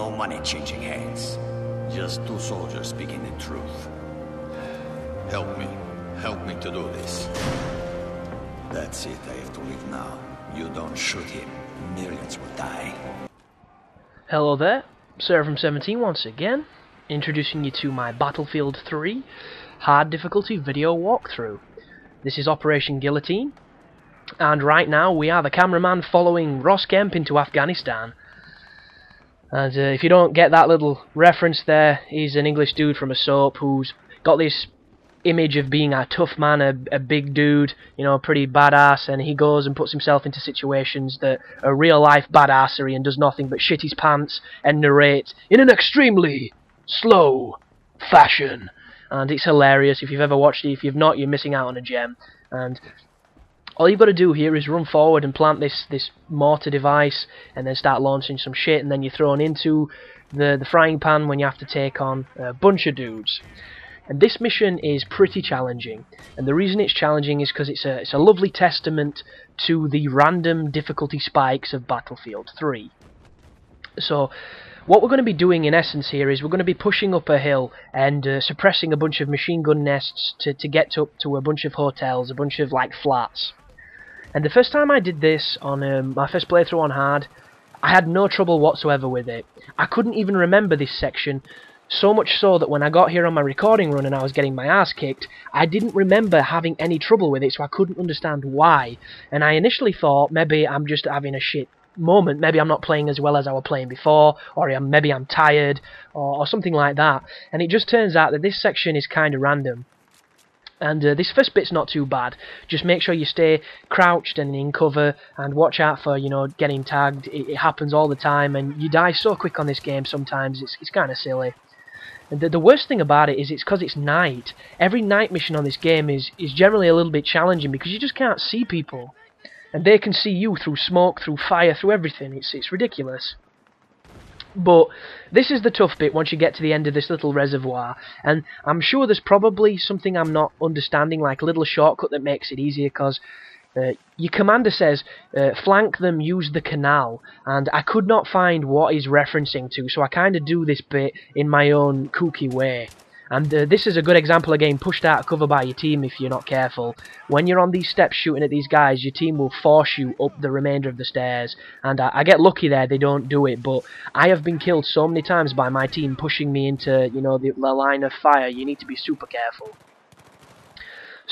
no money changing hands. Just two soldiers speaking the truth. Help me. Help me to do this. That's it, I have to leave now. You don't shoot him, millions will die. Hello there, Sarah from 17 once again, introducing you to my Battlefield 3 hard difficulty video walkthrough. This is Operation Guillotine, and right now we are the cameraman following Ross Kemp into Afghanistan. And if you don't get that little reference there, he's an English dude from a soap who's got this image of being a tough man, a big dude, you know, pretty badass, and he goes and puts himself into situations that are real life badassery and does nothing but shit his pants and narrate in an extremely slow fashion. And it's hilarious. If you've ever watched it, if you've not, you're missing out on a gem. And all you've got to do here is run forward and plant this mortar device and then start launching some shit, and then you're thrown into the frying pan when you have to take on a bunch of dudes. And this mission is pretty challenging, and the reason it's challenging is because it's a lovely testament to the random difficulty spikes of Battlefield 3. So what we're going to be doing in essence here is we're going to be pushing up a hill and suppressing a bunch of machine gun nests to get up to a bunch of hotels, a bunch of like flats. And the first time I did this on my first playthrough on hard, I had no trouble whatsoever with it. I couldn't even remember this section. So much so that when I got here on my recording run and I was getting my ass kicked, I didn't remember having any trouble with it, so I couldn't understand why. And I initially thought maybe I'm just having a shit moment, maybe I'm not playing as well as I was playing before, or maybe I'm tired, or something like that. And it just turns out that this section is kind of random. And this first bit's not too bad. Just make sure you stay crouched and in cover, and watch out for, you know, getting tagged. It happens all the time, and you die so quick on this game sometimes, it's kind of silly. And the worst thing about it is it's because it's night. Every night mission on this game is generally a little bit challenging because you just can't see people. And they can see you through smoke, through fire, through everything. It's ridiculous. But this is the tough bit once you get to the end of this little reservoir. And I'm sure there's probably something I'm not understanding, like a little shortcut that makes it easier, because your commander says, flank them, use the canal, and I could not find what he's referencing to, so I kind of do this bit in my own kooky way. And this is a good example of getting pushed out of cover by your team if you're not careful. When you're on these steps shooting at these guys, your team will force you up the remainder of the stairs, and I get lucky there, they don't do it, but I have been killed so many times by my team pushing me into, you know, the line of fire. You need to be super careful.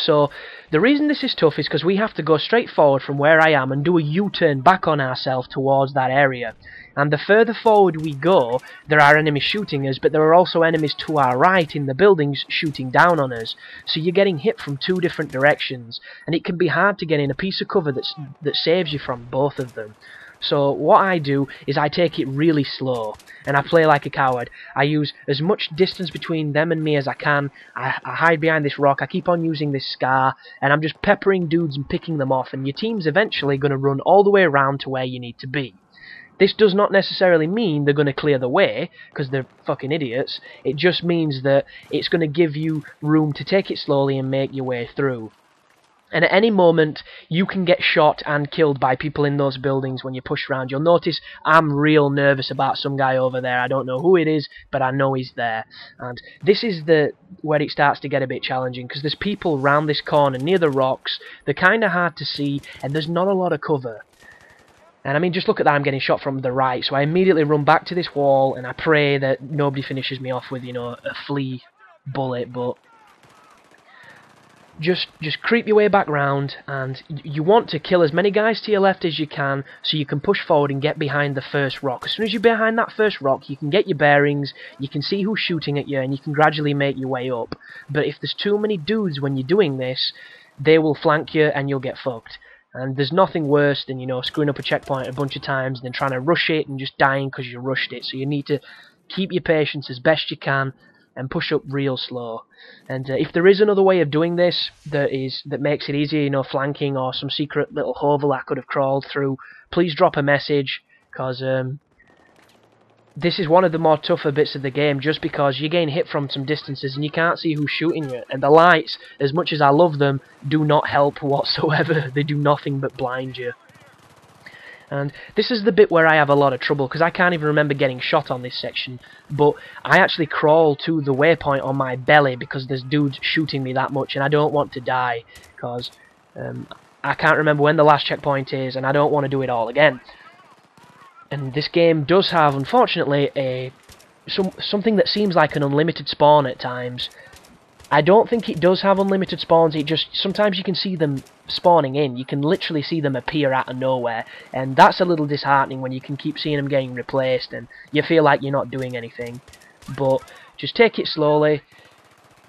So the reason this is tough is because we have to go straight forward from where I am and do a U-turn back on ourselves towards that area. And the further forward we go, there are enemies shooting us, but there are also enemies to our right in the buildings shooting down on us. So you're getting hit from two different directions, and it can be hard to get in a piece of cover that saves you from both of them. So what I do is I take it really slow, and I play like a coward. I use as much distance between them and me as I can. I hide behind this rock, I keep on using this scar, and I'm just peppering dudes and picking them off, and your team's eventually going to run all the way around to where you need to be. This does not necessarily mean they're going to clear the way, because they're fucking idiots. It just means that it's going to give you room to take it slowly and make your way through. And at any moment, you can get shot and killed by people in those buildings when you push around. You'll notice I'm real nervous about some guy over there. I don't know who it is, but I know he's there. And this is where it starts to get a bit challenging, because there's people round this corner near the rocks. They're kind of hard to see, and there's not a lot of cover. And I mean, just look at that, I'm getting shot from the right. So I immediately run back to this wall, and I pray that nobody finishes me off with, you know, a flea bullet, but just creep your way back round, and you want to kill as many guys to your left as you can so you can push forward and get behind the first rock. As soon as you're behind that first rock, you can get your bearings, you can see who's shooting at you, and you can gradually make your way up. But if there's too many dudes when you're doing this, they will flank you and you'll get fucked. And there's nothing worse than, you know, screwing up a checkpoint a bunch of times and then trying to rush it and just dying because you rushed it. So you need to keep your patience as best you can and push up real slow. And if there is another way of doing this that makes it easier, you know, flanking or some secret little hovel I could have crawled through, please drop a message, because this is one of the more tougher bits of the game, just because you're getting hit from some distances and you can't see who's shooting you, and the lights, as much as I love them, do not help whatsoever. They do nothing but blind you. And this is the bit where I have a lot of trouble, because I can't even remember getting shot on this section, but I actually crawl to the waypoint on my belly because there's dudes shooting me that much, and I don't want to die, because I can't remember when the last checkpoint is, and I don't want to do it all again. And this game does have, unfortunately, something that seems like an unlimited spawn at times. I don't think it does have unlimited spawns, it just, sometimes you can see them spawning in, you can literally see them appear out of nowhere, and that's a little disheartening when you can keep seeing them getting replaced and you feel like you're not doing anything. But just take it slowly.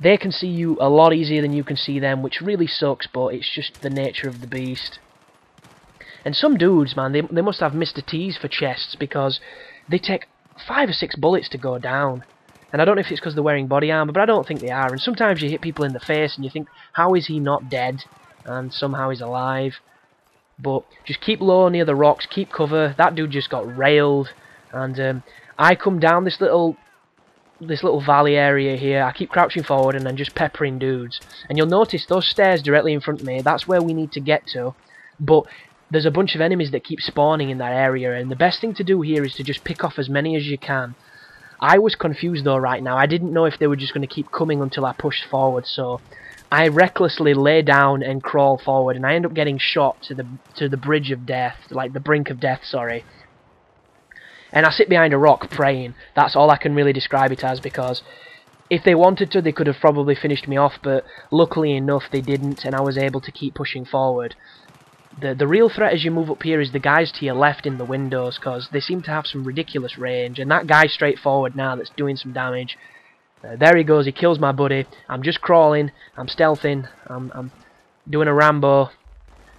They can see you a lot easier than you can see them, which really sucks, but it's just the nature of the beast. And some dudes, man, they must have Mr. T's for chests, because they take 5 or 6 bullets to go down. And I don't know if it's because they're wearing body armor, but I don't think they are. And sometimes you hit people in the face and you think, how is he not dead? And somehow he's alive. But just keep low near the rocks, keep cover. That dude just got railed. And I come down this little valley area here. I keep crouching forward and I'm just peppering dudes. And you'll notice those stairs directly in front of me, that's where we need to get to. But there's a bunch of enemies that keep spawning in that area, and the best thing to do here is to just pick off as many as you can. I was confused though right now. I didn't know if they were just going to keep coming until I pushed forward, so I recklessly lay down and crawl forward, and I end up getting shot to the bridge of death, like the brink of death, sorry. And I sit behind a rock praying. That's all I can really describe it as, because if they wanted to, they could have probably finished me off, but luckily enough they didn't, and I was able to keep pushing forward. The real threat as you move up here is the guys to your left in the windows, because they seem to have some ridiculous range, and that guy straight forward now that's doing some damage, there he goes, he kills my buddy. I'm just crawling, I'm stealthing, I'm doing a Rambo.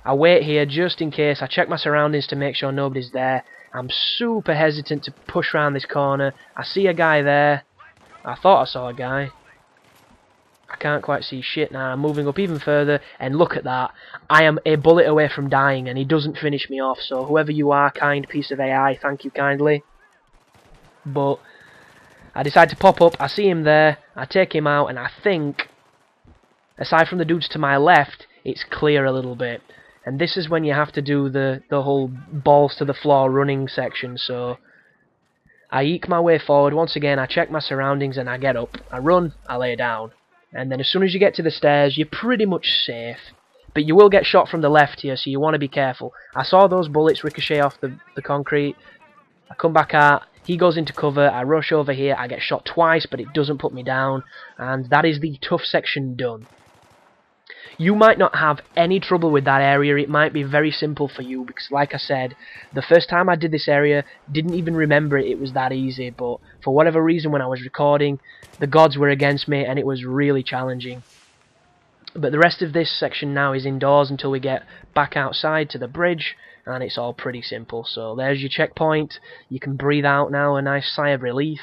I wait here just in case, I check my surroundings to make sure nobody's there. I'm super hesitant to push around this corner. I see a guy there, I thought I saw a guy. I can't quite see shit now. I'm moving up even further, and look at that. I am a bullet away from dying, and he doesn't finish me off, so whoever you are, kind piece of AI, thank you kindly. But I decide to pop up, I see him there, I take him out, and I think, aside from the dudes to my left, it's clear a little bit. And this is when you have to do the whole balls to the floor running section, so I eke my way forward. Once again, I check my surroundings, and I get up. I run, I lay down. And then as soon as you get to the stairs, you're pretty much safe. But you will get shot from the left here, so you want to be careful. I saw those bullets ricochet off the concrete. I come back out, he goes into cover, I rush over here, I get shot twice, but it doesn't put me down. And that is the tough section done. You might not have any trouble with that area, it might be very simple for you, because like I said, the first time I did this area, didn't even remember it was that easy, but for whatever reason when I was recording, the gods were against me and it was really challenging. But the rest of this section now is indoors until we get back outside to the bridge, and it's all pretty simple. So there's your checkpoint, you can breathe out now, a nice sigh of relief.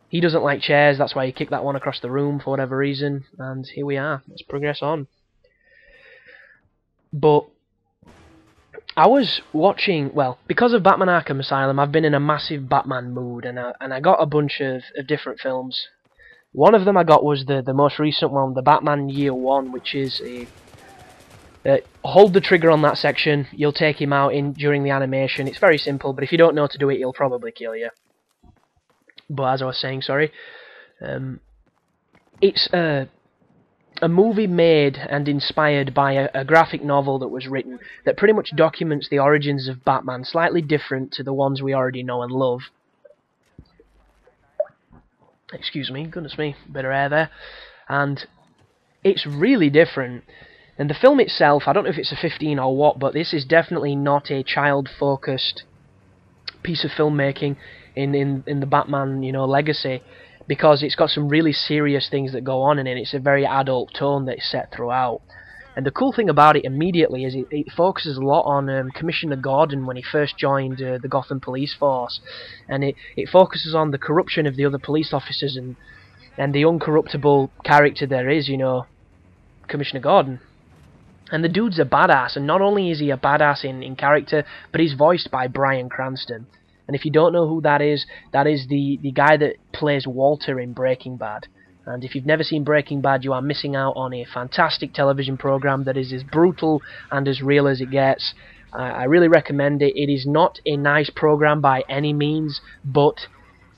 He doesn't like chairs, that's why he kicked that one across the room for whatever reason, and here we are, let's progress on. But I was watching, well, because of Batman Arkham Asylum, I've been in a massive Batman mood, and I got a bunch of different films. One of them I got was the most recent one, the Batman Year One, which is hold the trigger on that section, you'll take him out during the animation. It's very simple, but if you don't know how to do it, he'll probably kill you. But as I was saying, sorry, it's a movie made and inspired by a graphic novel that was written that pretty much documents the origins of Batman, slightly different to the ones we already know and love. Excuse me, goodness me, bit of air there. And it's really different. And the film itself, I don't know if it's a 15 or what, but this is definitely not a child-focused piece of filmmaking in the Batman, you know, legacy, because it's got some really serious things that go on in it. It's a very adult tone that's set throughout. And the cool thing about it immediately is it focuses a lot on Commissioner Gordon when he first joined the Gotham Police Force, and it focuses on the corruption of the other police officers and the uncorruptible character there is, you know, Commissioner Gordon. And the dude's a badass, and not only is he a badass in character, but he's voiced by Bryan Cranston. And if you don't know who that is the guy that plays Walter in Breaking Bad. And if you've never seen Breaking Bad, you are missing out on a fantastic television program that is as brutal and as real as it gets. I really recommend it. It is not a nice program by any means, but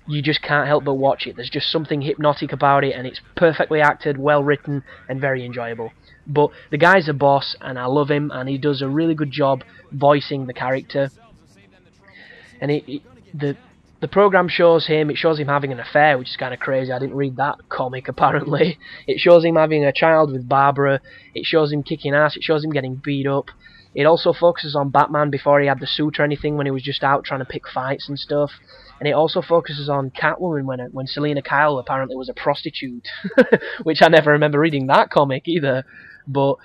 you just can't help but watch it. There's just something hypnotic about it, and it's perfectly acted, well written, and very enjoyable. But the guy's a boss, and I love him, and he does a really good job voicing the character. And the program shows him, it shows him having an affair, which is kind of crazy. I didn't read that comic, apparently. It shows him having a child with Barbara. It shows him kicking ass. It shows him getting beat up. It also focuses on Batman before he had the suit or anything, when he was just out trying to pick fights and stuff. And it also focuses on Catwoman when Selena Kyle apparently was a prostitute, which I never remember reading that comic either. But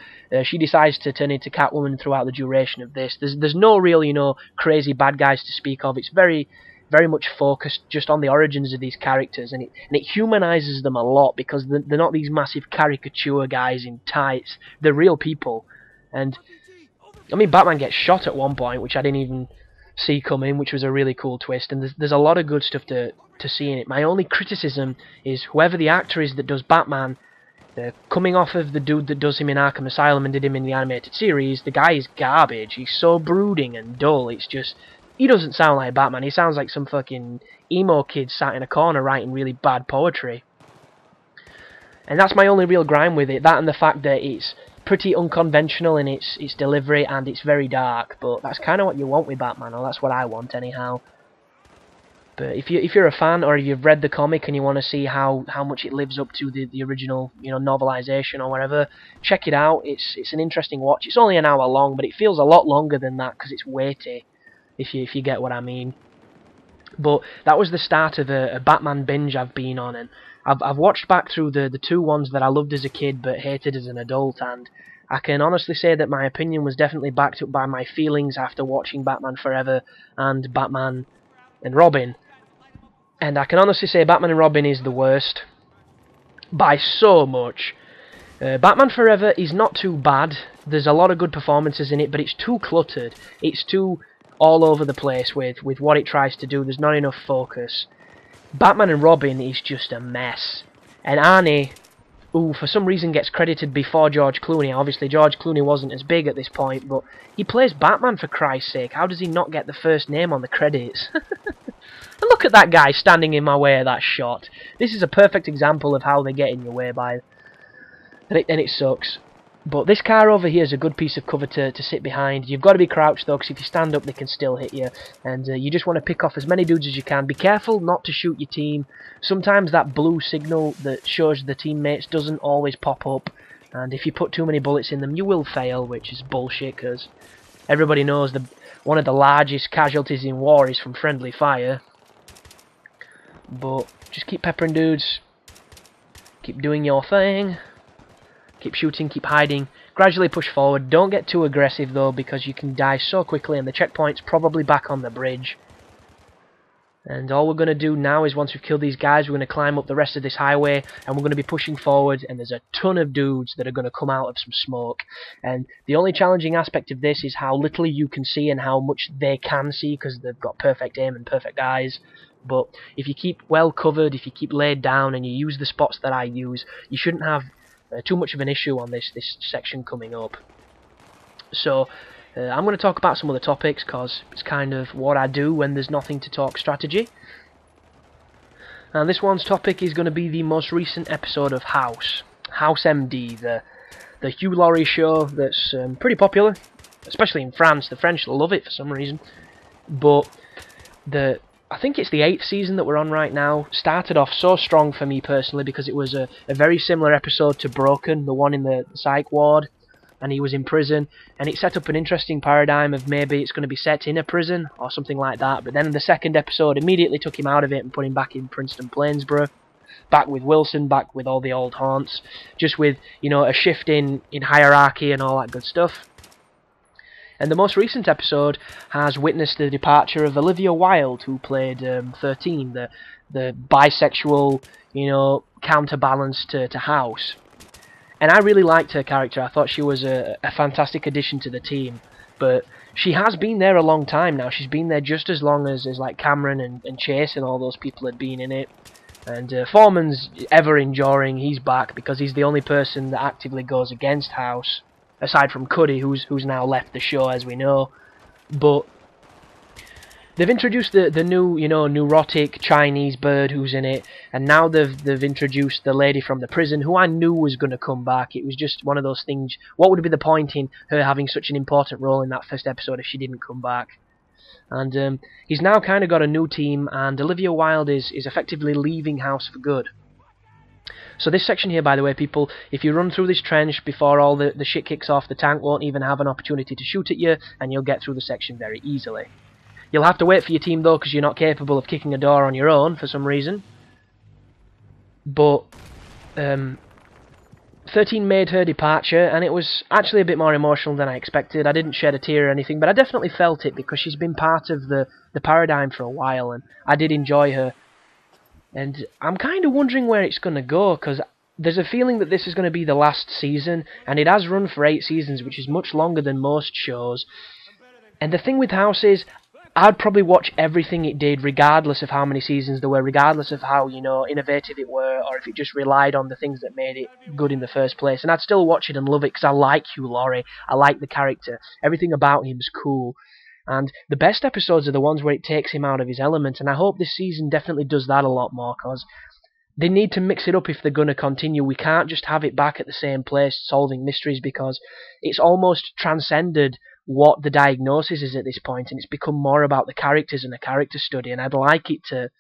she decides to turn into Catwoman throughout the duration of this. There's no real, crazy bad guys to speak of. It's very much focused just on the origins of these characters, and it humanizes them a lot, because they're not these massive caricature guys in tights. They're real people. And I mean, Batman gets shot at one point, which I didn't even see coming, which was a really cool twist, and there's a lot of good stuff to see in it. My only criticism is whoever the actor is that does Batman, coming off of the dude that does him in Arkham Asylum and did him in the animated series, the guy is garbage. He's so brooding and dull. It's just, he doesn't sound like Batman. He sounds like some fucking emo kid sat in a corner writing really bad poetry. And that's my only real grime with it. That and the fact that it's pretty unconventional in its delivery, and it's very dark. But that's kind of what you want with Batman, or that's what I want anyhow. But if you're a fan, or you've read the comic and you want to see how much it lives up to the original, novelization or whatever, check it out. It's an interesting watch. It's only an hour long, but it feels a lot longer than that because it's weighty, if you get what I mean. But that was the start of a Batman binge I've been on, and I've watched back through the two ones that I loved as a kid but hated as an adult, and I can honestly say that my opinion was definitely backed up by my feelings after watching Batman Forever and Batman and Robin. And I can honestly say Batman and Robin is the worst by so much. Batman Forever is not too bad. There's a lot of good performances in it, but it's too cluttered. It's too all over the place with what it tries to do. There's not enough focus. Batman and Robin is just a mess. And Arnie, who for some reason gets credited before George Clooney. Obviously George Clooney wasn't as big at this point, but he plays Batman, for Christ's sake. How does he not get the first name on the credits? And look at that guy standing in my way of that shot. This is a perfect example of how they get in your way by... And it sucks. But this car over here is a good piece of cover to sit behind. You've got to be crouched though, because if you stand up they can still hit you. And you just want to pick off as many dudes as you can. Be careful not to shoot your team. Sometimes that blue signal that shows the teammates doesn't always pop up. And if you put too many bullets in them you will fail, which is bullshit, because everybody knows one of the largest casualties in war is from friendly fire. But just keep peppering dudes. Keep doing your thing. Keep shooting, keep hiding. Gradually push forward. Don't get too aggressive though, because you can die so quickly, and the checkpoint's probably back on the bridge. And all we're going to do now is, once we've killed these guys, we're going to climb up the rest of this highway, and we're going to be pushing forward, and there's a ton of dudes that are going to come out of some smoke. And the only challenging aspect of this is how little you can see and how much they can see, because they've got perfect aim and perfect eyes. But if you keep well covered, if you keep laid down, and you use the spots that I use, you shouldn't have too much of an issue on this section coming up. So I'm going to talk about some other topics, because it's kind of what I do when there's nothing to talk strategy. And this one's topic is going to be the most recent episode of House MD, the Hugh Laurie show that's pretty popular, especially in France. The French love it for some reason. But I think it's the 8th season that we're on right now. Started off so strong for me personally, because it was a very similar episode to Broken, the one in the psych ward, and he was in prison, and it set up an interesting paradigm of maybe it's going to be set in a prison or something like that. But then the second episode immediately took him out of it and put him back in Princeton Plainsboro, back with Wilson, back with all the old haunts, just with a shift in hierarchy and all that good stuff. And the most recent episode has witnessed the departure of Olivia Wilde, who played 13, the bisexual, counterbalance to House. And I really liked her character. I thought she was a fantastic addition to the team. But she has been there a long time now. She's been there just as long as like Cameron and Chase and all those people had been in it. And Foreman's ever enduring. He's back because he's the only person that actively goes against House, aside from Cuddy, who's now left the show, as we know. But they've introduced the new, neurotic Chinese bird who's in it, and now they've introduced the lady from the prison who I knew was going to come back. It was just one of those things. What would be the point in her having such an important role in that first episode if she didn't come back? And he's now kind of got a new team, and Olivia Wilde is effectively leaving House for good. So this section here, by the way, people, if you run through this trench before all the shit kicks off, the tank won't even have an opportunity to shoot at you, and you'll get through the section very easily. You'll have to wait for your team, though, because you're not capable of kicking a door on your own, for some reason. But 13 made her departure, and it was actually a bit more emotional than I expected. I didn't shed a tear or anything, but I definitely felt it, because she's been part of the paradigm for a while, and I did enjoy her. And I'm kind of wondering where it's going to go, because there's a feeling that this is going to be the last season, and it has run for 8 seasons, which is much longer than most shows. And the thing with House is, I'd probably watch everything it did, regardless of how many seasons there were, regardless of how, innovative it were, or if it just relied on the things that made it good in the first place. And I'd still watch it and love it, because I like Hugh Laurie, I like the character, everything about him's cool. And the best episodes are the ones where it takes him out of his element, and I hope this season definitely does that a lot more, because they need to mix it up if they're going to continue. We can't just have it back at the same place solving mysteries, because it's almost transcended what the diagnosis is at this point, and it's become more about the characters and a character study, and I'd like it to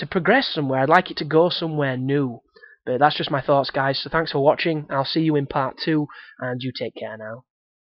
progress somewhere. I'd like it to go somewhere new. But that's just my thoughts, guys, so thanks for watching. I'll see you in part 2, and you take care now.